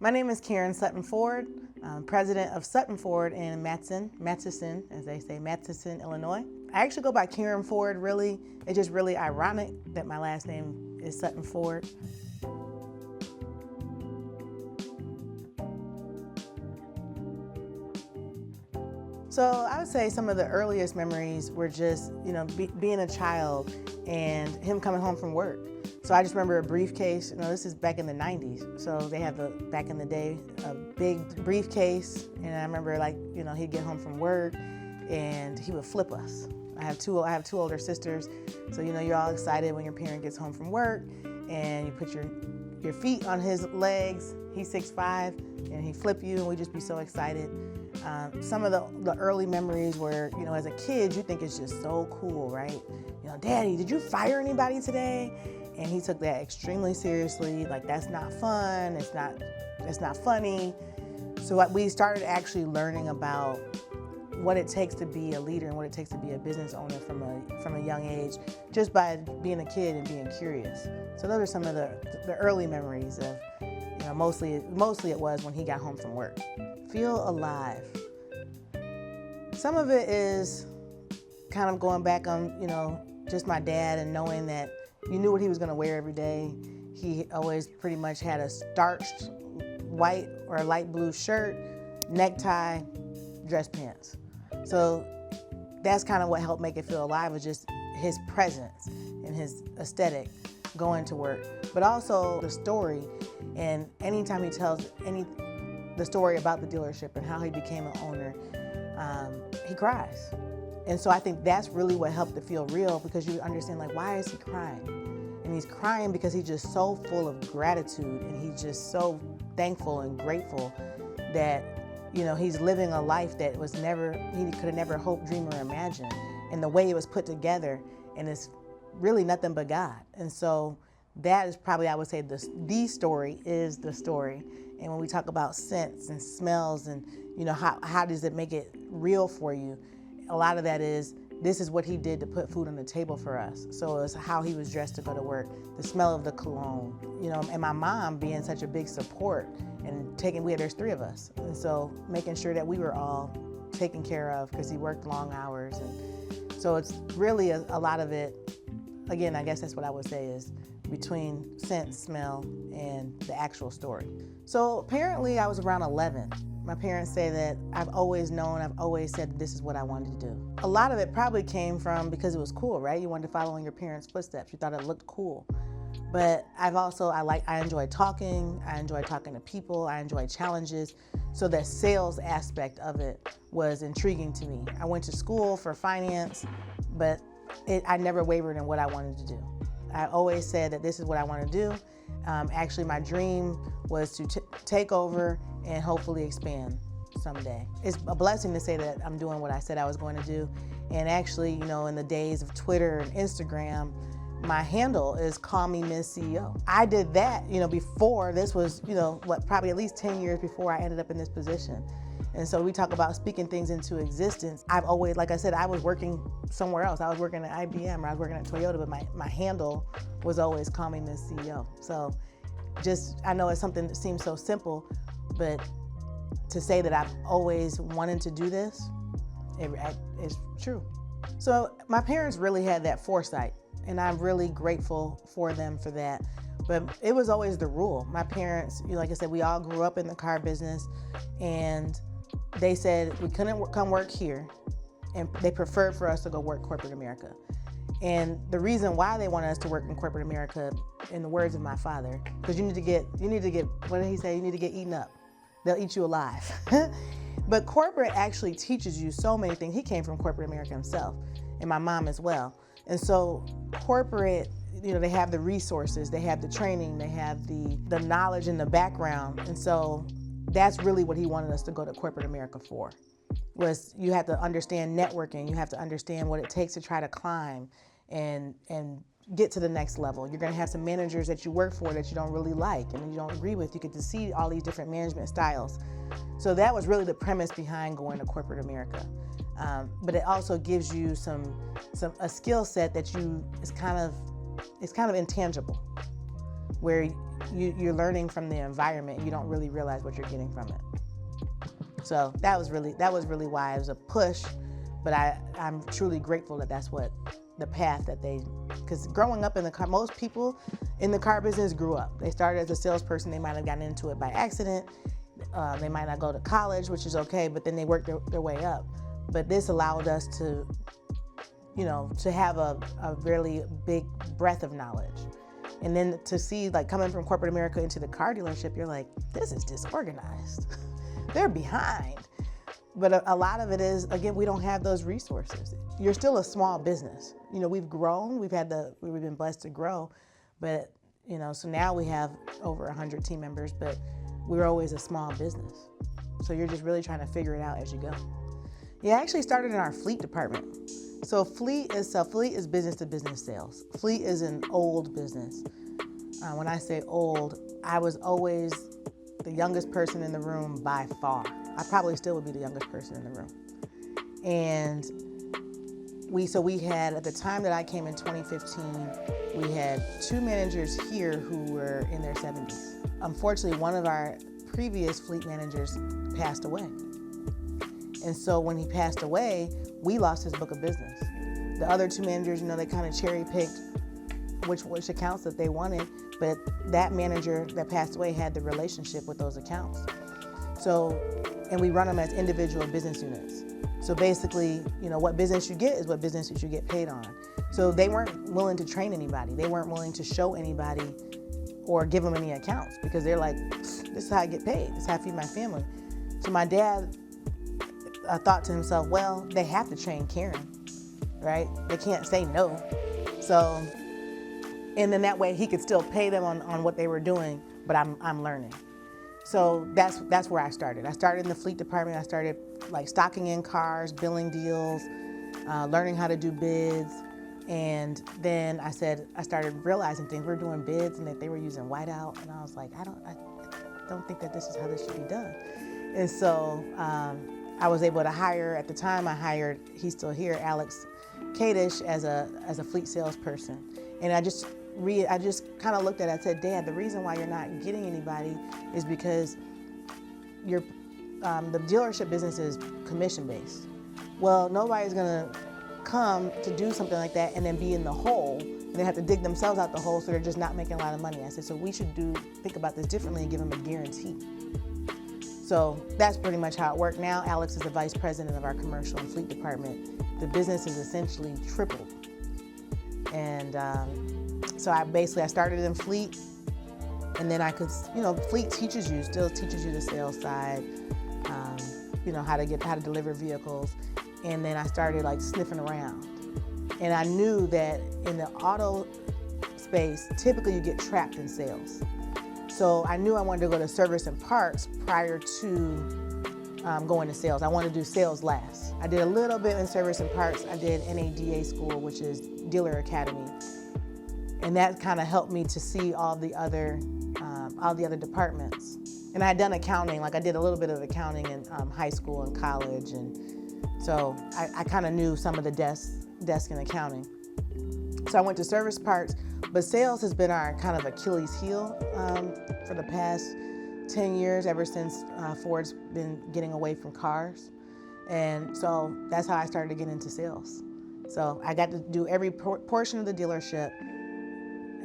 My name is Karen Sutton-Ford. I'm president of Sutton Ford in Matteson, as they say, Matteson, Illinois. I actually go by Karen Ford, really. It's just really ironic that my last name is Sutton-Ford. So I would say some of the earliest memories were just, being a child and him coming home from work. So I just remember a briefcase, this is back in the 90s. So they have back in the day, a big briefcase. And I remember he'd get home from work and he would flip us. I have two older sisters. So, you're all excited when your parent gets home from work and you put your feet on his legs. He's 6'5", and he'd flip you and we'd just be so excited. Some of the early memories were, as a kid, you think it's just so cool, right? Daddy, did you fire anybody today? And he took that extremely seriously. Like, that's not fun. It's not funny. So we started actually learning about what it takes to be a leader and what it takes to be a business owner from a young age, just by being a kid and being curious. So those are some of the early memories of, mostly it was when he got home from work. Feel alive. Some of it is kind of going back on, just my dad and knowing that you knew what he was going to wear every day. He always pretty much had a starched white or a light blue shirt, necktie, dress pants. So that's kind of what helped make it feel alive, was just his presence and his aesthetic going to work. But also the story, and anytime he tells the story about the dealership and how he became an owner, he cries. And so I think that's really what helped it feel real, because you understand, why is he crying? And he's crying because he's just so full of gratitude, and he's just so thankful and grateful that, he's living a life that he could have never hoped, dreamed, or imagined. And the way it was put together, and it's really nothing but God. And so that is probably, I would say, the story is the story. And when we talk about scents and smells and, how does it make it real for you? A lot of that is, this is what he did to put food on the table for us. So it's how he was dressed to go to work, the smell of the cologne, and my mom being such a big support and there's three of us. And so making sure that we were all taken care of, because he worked long hours. And so it's really a lot of it, again, I guess that's what I would say, is between scent, smell, and the actual story. So apparently I was around 11. My parents say that I've always said that this is what I wanted to do. A lot of it probably came from because it was cool, right? You wanted to follow in your parents' footsteps. You thought it looked cool. But I enjoy talking. I enjoy talking to people. I enjoy challenges. So that sales aspect of it was intriguing to me. I went to school for finance, but I never wavered in what I wanted to do. I always said that this is what I want to do. Actually, my dream was to take over and hopefully expand someday. It's a blessing to say that I'm doing what I said I was going to do. And actually, in the days of Twitter and Instagram, my handle is Call Me Ms. CEO. I did that, before. This was, probably at least 10 years before I ended up in this position. And so we talk about speaking things into existence. I've always, like I said, I was working somewhere else. I was working at IBM, or I was working at Toyota, but my handle was always Call Me Ms. CEO. So I know it's something that seems so simple, but to say that I've always wanted to do this, it's true. So my parents really had that foresight, and I'm really grateful for them for that. But it was always the rule. My parents, like I said, we all grew up in the car business, and they said we couldn't come work here, and they preferred for us to go work corporate America. And the reason why they wanted us to work in corporate America, in the words of my father, because you need to get, what did he say? You need to get eaten up. They'll eat you alive. But corporate actually teaches you so many things. He came from corporate America himself, and my mom as well. And so corporate, they have the resources, they have the training, they have the knowledge and the background. And so that's really what he wanted us to go to corporate America for, was you have to understand networking, you have to understand what it takes to try to climb and get to the next level. You're gonna have some managers that you work for that you don't really like and you don't agree with. You get to see all these different management styles. So that was really the premise behind going to corporate America. But it also gives you a skill set that it's kind of intangible, where you're learning from the environment. You don't really realize what you're getting from it. So that was really why it was a push, but I'm truly grateful that that's what the path that because growing up in the car, most people in the car business grew up. They started as a salesperson. They might have gotten into it by accident. They might not go to college, which is okay, but then they work their way up. But this allowed us to, to have a really big breadth of knowledge. And then to see, like, coming from corporate America into the car dealership, you're like, this is disorganized. They're behind. But a lot of it is, again, we don't have those resources. You're still a small business. We've grown, we've been blessed to grow, but, so now we have over 100 team members, but we're always a small business. So you're just really trying to figure it out as you go. Yeah, I actually started in our fleet department. So fleet is business to business sales. Fleet is an old business. When I say old, I was always the youngest person in the room by far. I probably still would be the youngest person in the room. And we had, at the time that I came in 2015, we had 2 managers here who were in their 70s. Unfortunately, one of our previous fleet managers passed away. And so when he passed away, we lost his book of business. The other 2 managers, they kind of cherry picked which accounts that they wanted, but that manager that passed away had the relationship with those accounts. So, and we run them as individual business units. So basically, what business you get is what business you get paid on. So they weren't willing to train anybody. They weren't willing to show anybody or give them any accounts because they're like, this is how I get paid. This is how I feed my family. So my dad thought to himself, well, they have to train Karen, right? They can't say no. So, and then that way he could still pay them on what they were doing, but I'm learning. So that's where I started. I started in the fleet department. I started like stocking in cars, billing deals, learning how to do bids. And then I started realizing things. We're doing bids and that they were using whiteout. And I was like, I don't think that this is how this should be done. And so I was able to hire, at the time he's still here, Alex Kadish as a fleet salesperson. And I just kind of looked at it, I said, Dad, the reason why you're not getting anybody is because the dealership business is commission-based. Well, nobody's gonna come to do something like that and then be in the hole, and they have to dig themselves out the hole, so they're just not making a lot of money. I said, so we should think about this differently and give them a guarantee. So that's pretty much how it worked. Now Alex is the vice president of our commercial and fleet department. The business is essentially tripled. And so I started in fleet, and then I could, fleet still teaches you the sales side, how to deliver vehicles. And then I started like sniffing around. And I knew that in the auto space, typically you get trapped in sales. So I knew I wanted to go to service and parts prior to going to sales. I wanted to do sales last. I did a little bit in service and parts. I did NADA school, which is Dealer Academy. And that kind of helped me to see all the other departments. And I had done accounting, like I did a little bit of accounting in high school and college. And so I kind of knew some of the desk in accounting. So I went to service parts, but sales has been our kind of Achilles heel for the past 10 years, ever since Ford's been getting away from cars. And so that's how I started to get into sales. So I got to do every portion of the dealership,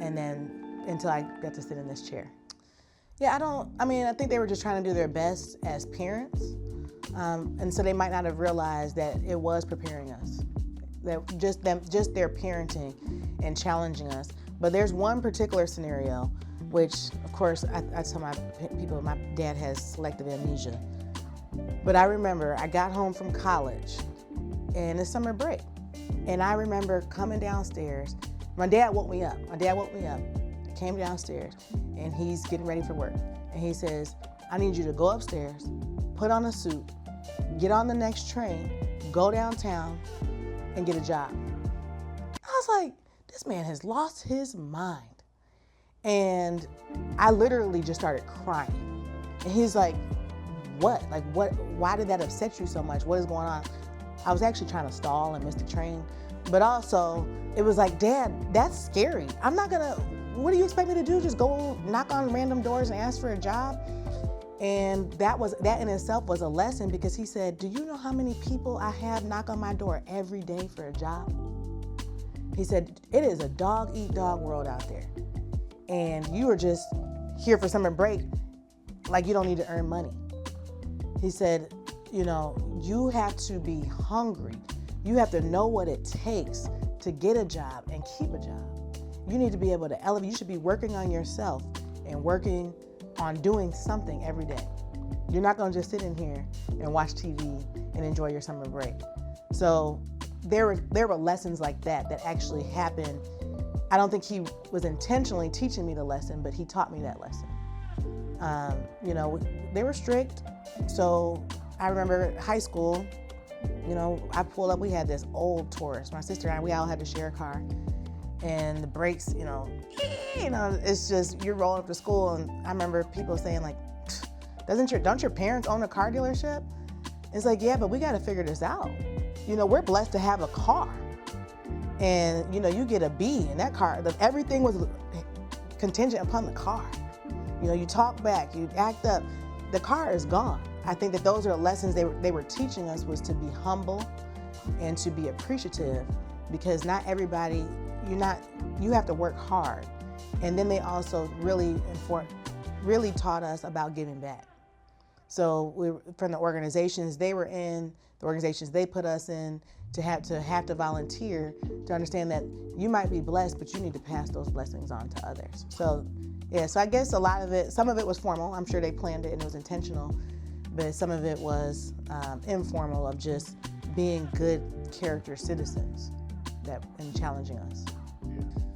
and then until I got to sit in this chair. Yeah, I think they were just trying to do their best as parents. And so they might not have realized that it was preparing us. That just their parenting and challenging us. But there's one particular scenario, which of course I tell my people, my dad has selective amnesia. But I remember I got home from college and it's summer break. And I remember coming downstairs. My dad woke me up. Came downstairs, and he's getting ready for work. And he says, I need you to go upstairs, put on a suit, get on the next train, go downtown, and get a job. I was like, this man has lost his mind. And I literally just started crying. And he's like, what? Like, what? Why did that upset you so much? What is going on? I was actually trying to stall and miss the train. But also, it was like, Dad, that's scary. what do you expect me to do? Just go knock on random doors and ask for a job? And that in itself was a lesson, because he said, do you know how many people I have knock on my door every day for a job? He said, it is a dog-eat-dog world out there. And you are just here for summer break like you don't need to earn money. He said, you have to be hungry. You have to know what it takes to get a job and keep a job. You need to be able to elevate. You should be working on yourself and working on doing something every day. You're not going to just sit in here and watch TV and enjoy your summer break. So there were lessons like that actually happened. I don't think he was intentionally teaching me the lesson, but he taught me that lesson. They were strict. So I remember high school, I pulled up, we had this old Taurus. My sister and I, we all had to share a car. And the brakes, it's just, you're rolling up to school. And I remember people saying like, don't your parents own a car dealership? It's like, yeah, but we got to figure this out. We're blessed to have a car. And, you get a B in that car. Everything was contingent upon the car. You talk back, you act up. The car is gone. I think that those are lessons they were teaching us, was to be humble and to be appreciative, because not everybody, you have to work hard. And then they also really taught us about giving back. So from the organizations they were in, the organizations they put us in, to have to volunteer, to understand that you might be blessed, but you need to pass those blessings on to others. So I guess some of it was formal. I'm sure they planned it and it was intentional, but some of it was informal, of just being good character citizens and challenging us.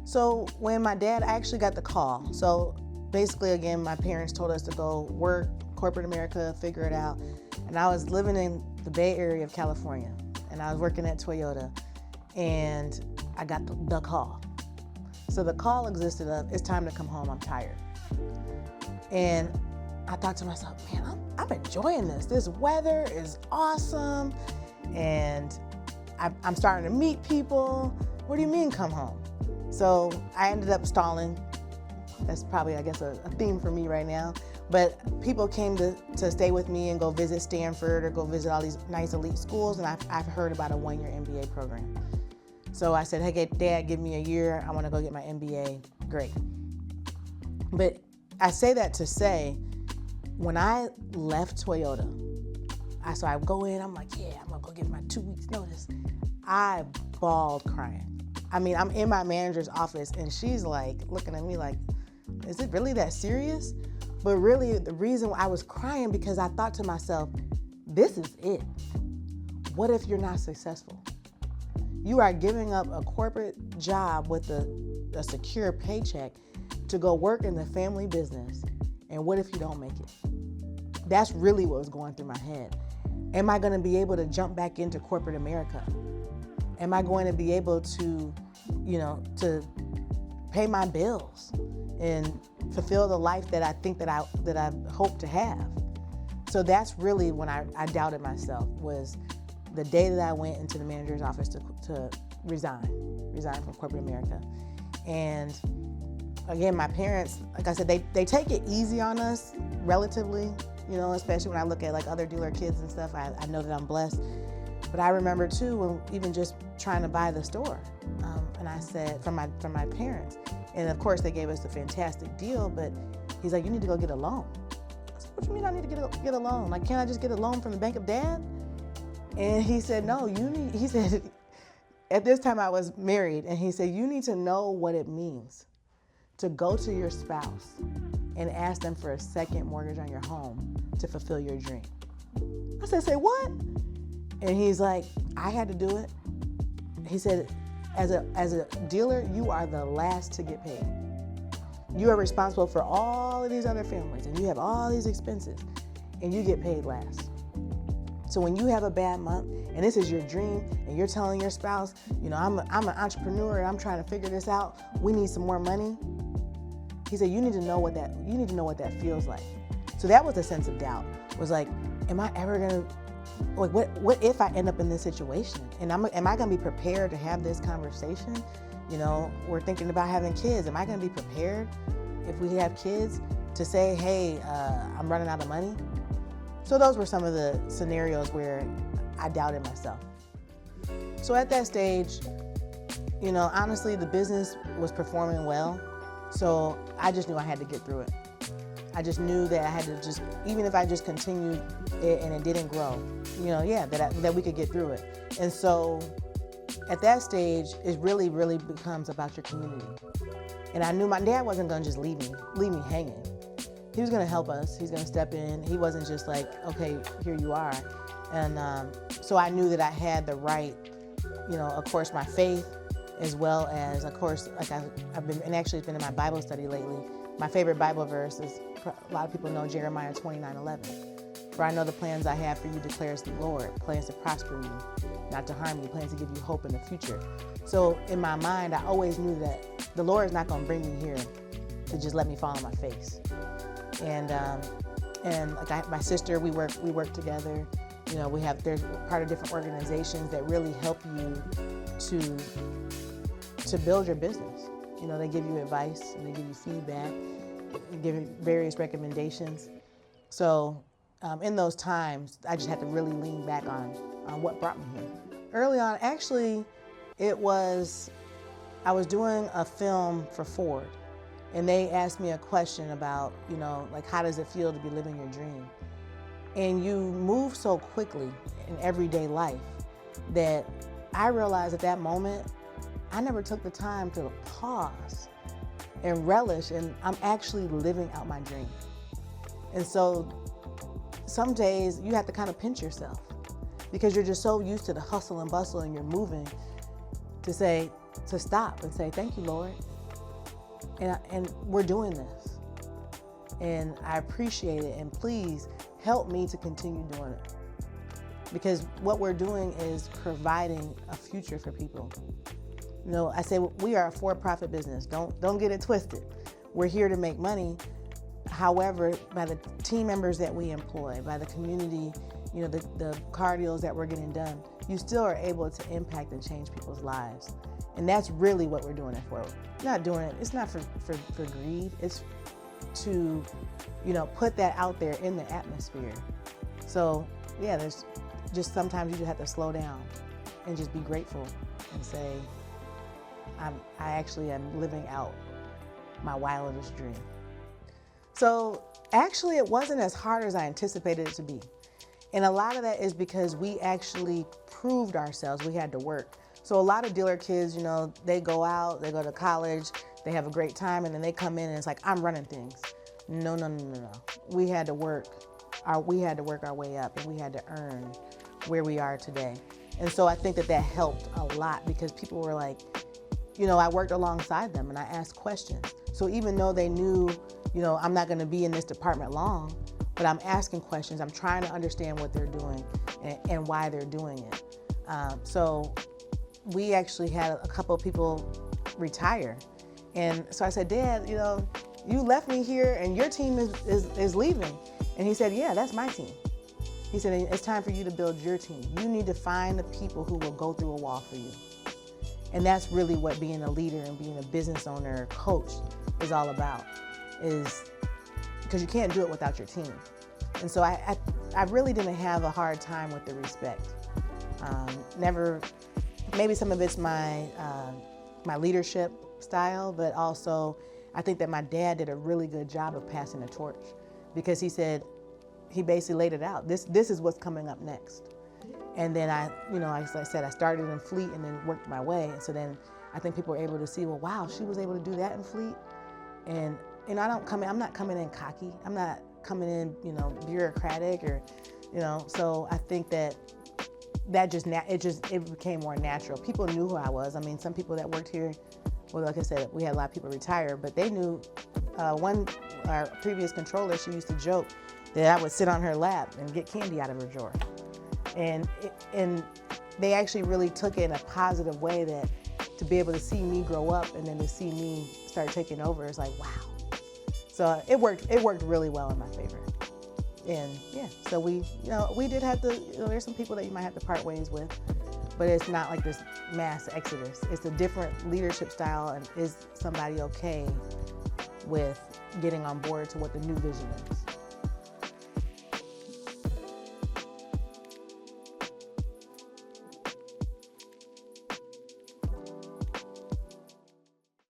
So when my dad actually got the call, so basically, again, my parents told us to go work, corporate America, figure it out. And I was living in the Bay Area of California, and I was working at Toyota, and I got the call. So the call existed of, it's time to come home, I'm tired. And I thought to myself, man, I'm enjoying this. This weather is awesome, and I'm starting to meet people. What do you mean come home? So I ended up stalling. That's probably, I guess, a theme for me right now. But people came to stay with me and go visit Stanford or go visit all these nice elite schools, and I've heard about a 1-year MBA program. So I said, hey, Dad, give me a year. I want to go get my MBA. Great. But I say that to say, when I left Toyota, so I go in, I'm like, yeah, I'm going to go give my 2 weeks notice. I bawled crying. I mean, I'm in my manager's office, and she's like looking at me like, is it really that serious? But really, the reason I was crying, because I thought to myself, this is it. What if you're not successful? You are giving up a corporate job with a secure paycheck to go work in the family business. And what if you don't make it? That's really what was going through my head. Am I going to be able to jump back into corporate America? Am I going to be able to, to pay my bills and fulfill the life that I think that I hope to have? So that's really when I doubted myself, was the day that I went into the manager's office to resign from corporate America. And again, my parents, like I said, they take it easy on us relatively, especially when I look at like other dealer kids and stuff. I know that I'm blessed. But I remember too, when even just trying to buy the store, and I said, from my parents, and of course they gave us a fantastic deal, but he's like, you need to go get a loan. I said, what do you mean I need to get a loan? Like, can't I just get a loan from the Bank of Dad? And he said, no, he said, at this time I was married, and he said, you need to know what it means to go to your spouse and ask them for a second mortgage on your home to fulfill your dream. I said, say what? And he's like, I had to do it. He said, as a dealer, you are the last to get paid. You are responsible for all of these other families, and you have all these expenses, and you get paid last. So when you have a bad month, and this is your dream, and you're telling your spouse, I'm an entrepreneur, and I'm trying to figure this out, we need some more money. He said, you need to know what that feels like. So that was a sense of doubt. Was like, am I ever gonna, like, what if I end up in this situation? And am I gonna be prepared to have this conversation? We're thinking about having kids. Am I going to be prepared if we have kids to say, hey, I'm running out of money? So those were some of the scenarios where I doubted myself. So at that stage, honestly, the business was performing well. So I just knew I had to get through it. I just knew that I had to even if I just continued it and it didn't grow, that we could get through it. And so at that stage, it really, really becomes about your community. And I knew my dad wasn't going to just leave me hanging. He was going to help us. He's going to step in. He wasn't just like, okay, here you are. And so I knew that I had the right, of course, my faith, as well as, of course, like I've been, and actually it's been in my Bible study lately. My favorite Bible verse is, a lot of people know Jeremiah 29:11. For I know the plans I have for you, declares the Lord, plans to prosper you, not to harm you, plans to give you hope in the future. So in my mind, I always knew that the Lord is not going to bring me here to just let me fall on my face. And like my sister, we work together. There's part of different organizations that really help you to build your business. They give you advice and they give you feedback, and give you various recommendations. So in those times, I just had to really lean back on what brought me here. Early on, actually, I was doing a film for Ford, and they asked me a question about, like, how does it feel to be living your dream? And you move so quickly in everyday life that I realized at that moment, I never took the time to pause and relish, and I'm actually living out my dream. And so some days you have to kind of pinch yourself because you're just so used to the hustle and bustle and you're moving to stop and say, thank you, Lord. And we're doing this. And I appreciate it, and please help me to continue doing it. Because what we're doing is providing a future for people. I say we are a for-profit business. Don't get it twisted. We're here to make money. However, by the team members that we employ, by the community, the car deals that we're getting done, you still are able to impact and change people's lives. And that's really what we're doing it for. Not doing it, it's not for greed. It's to, put that out there in the atmosphere. So yeah, there's just sometimes you just have to slow down and just be grateful and say, I actually am living out my wildest dream. So actually it wasn't as hard as I anticipated it to be. And a lot of that is because we actually proved ourselves. We had to work. So a lot of dealer kids, they go out, they go to college, they have a great time, and then they come in and it's like, I'm running things. No. We had to work our way up, and we had to earn where we are today. And so I think that helped a lot because people were like, I worked alongside them and I asked questions. So even though they knew, I'm not going to be in this department long, but I'm asking questions. I'm trying to understand what they're doing and why they're doing it. So we actually had a couple of people retire. And so I said, Dad, you left me here and your team is leaving. And he said, yeah, that's my team. He said, it's time for you to build your team. You need to find the people who will go through a wall for you. And that's really what being a leader and being a business owner or coach is all about, is because you can't do it without your team. And so I really didn't have a hard time with the respect. Maybe some of it's my leadership style, but also I think that my dad did a really good job of passing the torch, because he basically laid it out. This is what's coming up next. And then like I said, I started in Fleet and then worked my way. And so then I think people were able to see, well, wow, she was able to do that in Fleet. And I'm not coming in cocky. I'm not coming in, bureaucratic or, so I think that it became more natural. People knew who I was. I mean, some people that worked here, well, like I said, we had a lot of people retire, but they knew. Our previous controller, she used to joke that I would sit on her lap and get candy out of her drawer. And they actually really took it in a positive way, that to be able to see me grow up and then to see me start taking over, it's like, wow. So it worked really well in my favor. And yeah, so we did have to, there's some people that you might have to part ways with, but it's not like this mass exodus. It's a different leadership style, and is somebody okay with getting on board to what the new vision is?